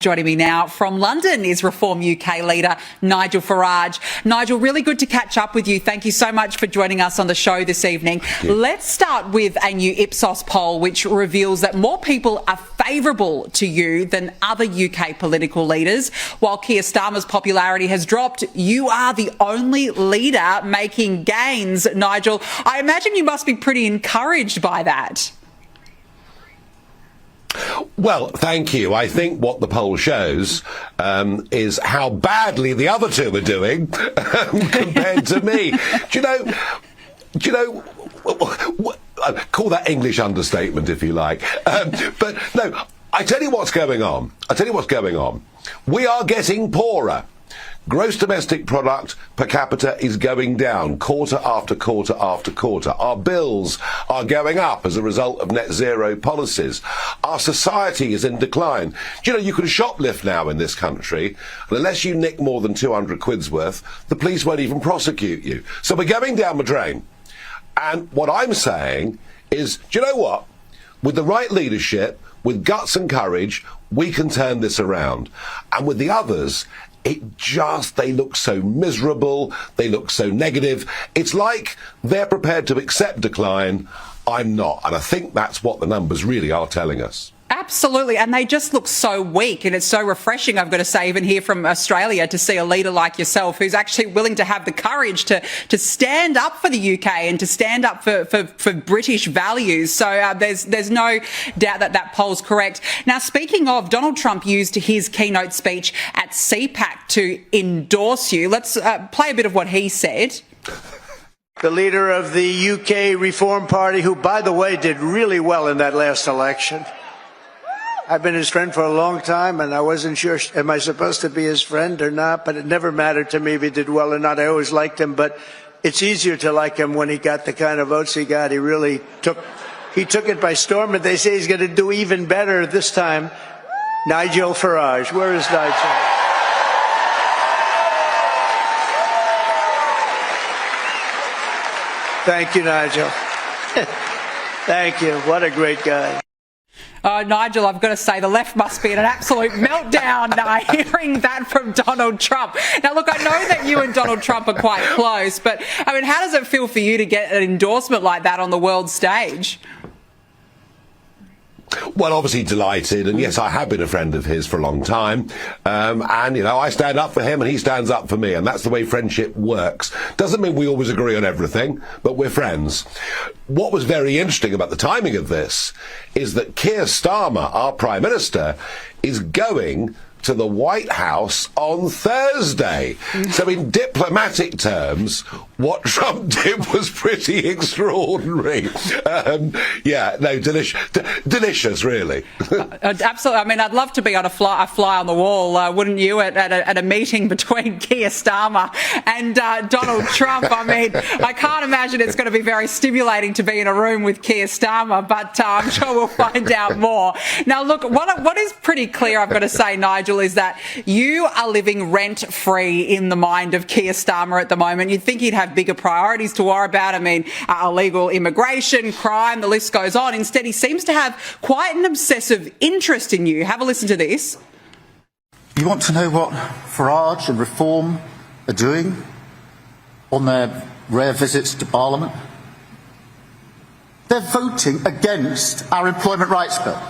Joining me now from London is Reform UK leader Nigel Farage. Nigel, really good to catch up with you. Thank you so much for joining us on the show this evening. Let's start with a new Ipsos poll which reveals that more people are favourable to you than other UK political leaders. While Keir Starmer's popularity has dropped, you are the only leader making gains. Nigel, I imagine you must be pretty encouraged by that. Well, thank you. I think what the poll shows is how badly the other two are doing compared to me. Do you know, call that English understatement if you like. But no, I tell you what's going on. We are getting poorer. Gross domestic product per capita is going down quarter after quarter after quarter. Our bills are going up as a result of net zero policies. Our society is in decline. Do you know, you can shoplift now in this country, and unless you nick more than 200 quid's worth, the police won't even prosecute you. So we're going down the drain. And what I'm saying is, do you know what? With the right leadership, with guts and courage, we can turn this around. And with the others, they look so miserable, they look so negative. It's like they're prepared to accept decline. I'm not. And I think that's what the numbers really are telling us. Absolutely, and they just look so weak, and it's so refreshing, I've got to say, even here from Australia, to see a leader like yourself who's actually willing to have the courage to stand up for the UK and to stand up for British values. So there's no doubt that poll's correct. Now, speaking of, Donald Trump used his keynote speech at CPAC to endorse you. Let's play a bit of what he said. The leader of the UK Reform Party, who, by the way, did really well in that last election. I've been his friend for a long time, and I wasn't sure, am I supposed to be his friend or not? But it never mattered to me if he did well or not. I always liked him, but it's easier to like him when he got the kind of votes he got. He really took it by storm, and they say he's going to do even better this time. Nigel Farage. Where is Nigel? Thank you, Nigel. Thank you. What a great guy. Nigel, I've got to say, the left must be in an absolute meltdown hearing that from Donald Trump. Now, look, I know that you and Donald Trump are quite close, but, I mean, how does it feel for you to get an endorsement like that on the world stage? Well, obviously delighted, and yes, I have been a friend of his for a long time, and, you know, I stand up for him and he stands up for me, and that's the way friendship works. Doesn't mean we always agree on everything, but we're friends. What was very interesting about the timing of this is that Keir Starmer, our Prime Minister, is going to the White House on Thursday. So in diplomatic terms, what Trump did was pretty extraordinary. Delicious, really. Absolutely. I mean, I'd love to be on a fly on the wall, wouldn't you, at a meeting between Keir Starmer and Donald Trump. I mean, I can't imagine it's going to be very stimulating to be in a room with Keir Starmer, but I'm sure we'll find out more. Now, look, what is pretty clear, I've got to say, Nigel, is that you are living rent-free in the mind of Keir Starmer at the moment. You'd think he'd have bigger priorities to worry about. I mean, illegal immigration, crime, the list goes on. Instead, he seems to have quite an obsessive interest in you. Have a listen to this. You want to know what Farage and Reform are doing on their rare visits to Parliament? They're voting against our employment rights bill.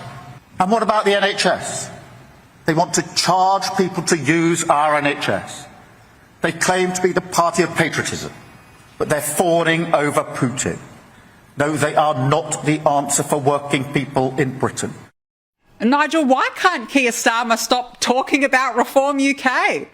And what about the NHS? They want to charge people to use our NHS. They claim to be the party of patriotism, but they're fawning over Putin. No, they are not the answer for working people in Britain. Nigel, why can't Keir Starmer stop talking about Reform UK?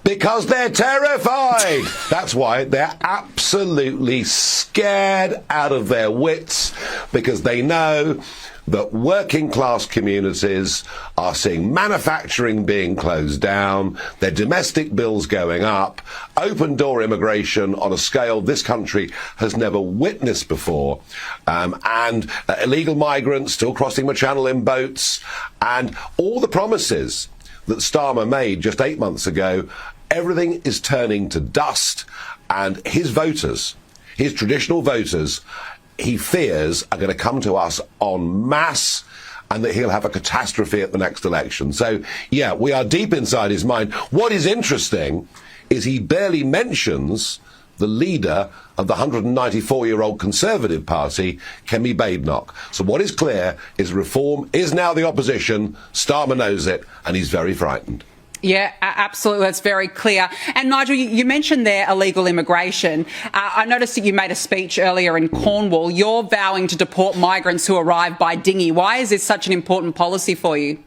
Because they're terrified. That's why they're absolutely scared out of their wits, because they know that working class communities are seeing manufacturing being closed down, their domestic bills going up, open door immigration on a scale this country has never witnessed before, and illegal migrants still crossing the channel in boats, and all the promises that Starmer made just 8 months ago, everything is turning to dust, and his voters, his traditional voters, he fears are going to come to us en masse and that he'll have a catastrophe at the next election. So, yeah, we are deep inside his mind. What is interesting is he barely mentions the leader of the 194-year-old Conservative Party, Kemi Badenoch. So what is clear is Reform is now the opposition. Starmer knows it, and he's very frightened. Yeah, absolutely. That's very clear. And Nigel, you mentioned there illegal immigration. I noticed that you made a speech earlier in Cornwall. You're vowing to deport migrants who arrive by dinghy. Why is this such an important policy for you?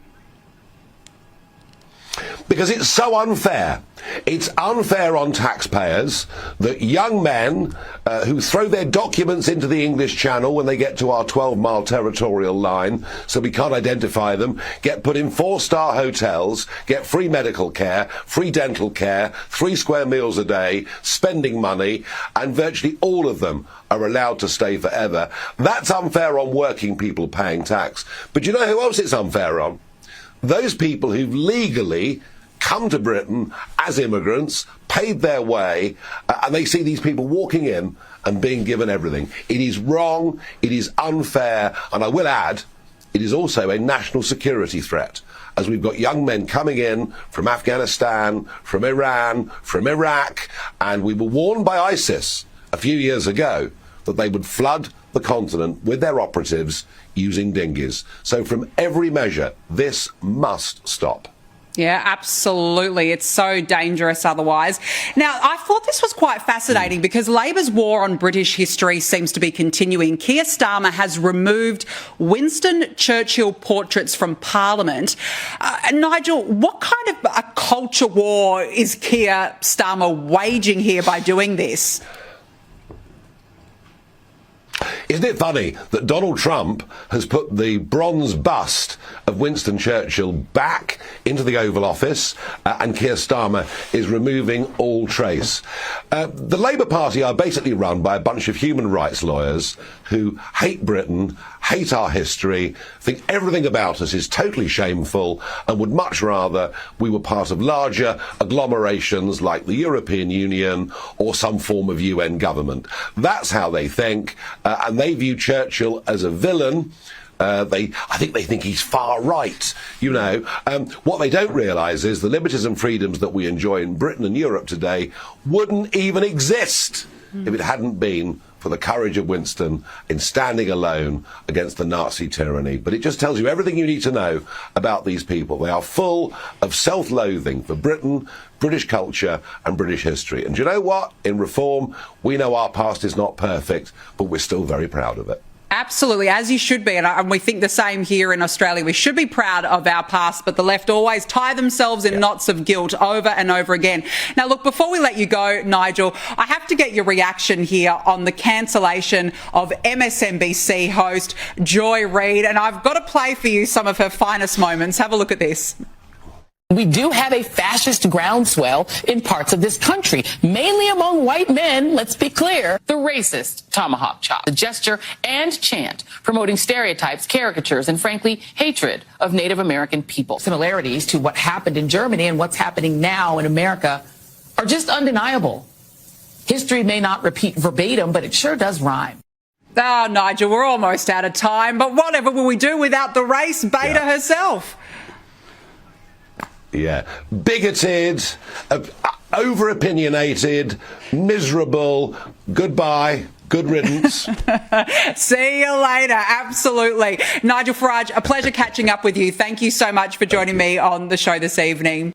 Because it's so unfair. It's unfair on taxpayers that young men who throw their documents into the English Channel when they get to our 12-mile territorial line, so we can't identify them, get put in 4-star hotels, get free medical care, free dental care, 3 square meals a day, spending money, and virtually all of them are allowed to stay forever. That's unfair on working people paying tax. But you know who else it's unfair on? Those people who've legally come to Britain as immigrants, paid their way, and they see these people walking in and being given everything. It is wrong, it is unfair, and I will add, it is also a national security threat, as we've got young men coming in from Afghanistan, from Iran, from Iraq, and we were warned by ISIS a few years ago that they would flood the continent with their operatives using dinghies. So from every measure, this must stop. Yeah, absolutely. It's so dangerous otherwise. Now, I thought this was quite fascinating because Labor's war on British history seems to be continuing. Keir Starmer has removed Winston Churchill portraits from Parliament. Nigel, what kind of a culture war is Keir Starmer waging here by doing this? Isn't it funny that Donald Trump has put the bronze bust of Winston Churchill back into the Oval Office and Keir Starmer is removing all trace? The Labour Party are basically run by a bunch of human rights lawyers who hate Britain, hate our history, think everything about us is totally shameful, and would much rather we were part of larger agglomerations like the European Union or some form of UN government. That's how they think, and they view Churchill as a villain. I think they think he's far right, you know. What they don't realise is the liberties and freedoms that we enjoy in Britain and Europe today wouldn't even exist if it hadn't been for the courage of Winston in standing alone against the Nazi tyranny. But it just tells you everything you need to know about these people. They are full of self-loathing for Britain, British culture and British history. And do you know what? In Reform, we know our past is not perfect, but we're still very proud of it. Absolutely, as you should be, and we think the same here in Australia. We should be proud of our past, but the left always tie themselves in knots of guilt over and over again. Now, look, before we let you go, Nigel, I have to get your reaction here on the cancellation of MSNBC host Joy Reid, and I've got to play for you some of her finest moments. Have a look at this. We do have a fascist groundswell in parts of this country, mainly among white men, let's be clear. The racist tomahawk chop, the gesture and chant promoting stereotypes, caricatures, and frankly, hatred of Native American people. Similarities to what happened in Germany and what's happening now in America are just undeniable. History may not repeat verbatim, but it sure does rhyme. Oh, Nigel, we're almost out of time, but whatever will we do without the race beta herself? Yeah, bigoted, over-opinionated, miserable, goodbye, good riddance. See you later, absolutely. Nigel Farage, a pleasure catching up with you. Thank you so much for joining me on the show this evening.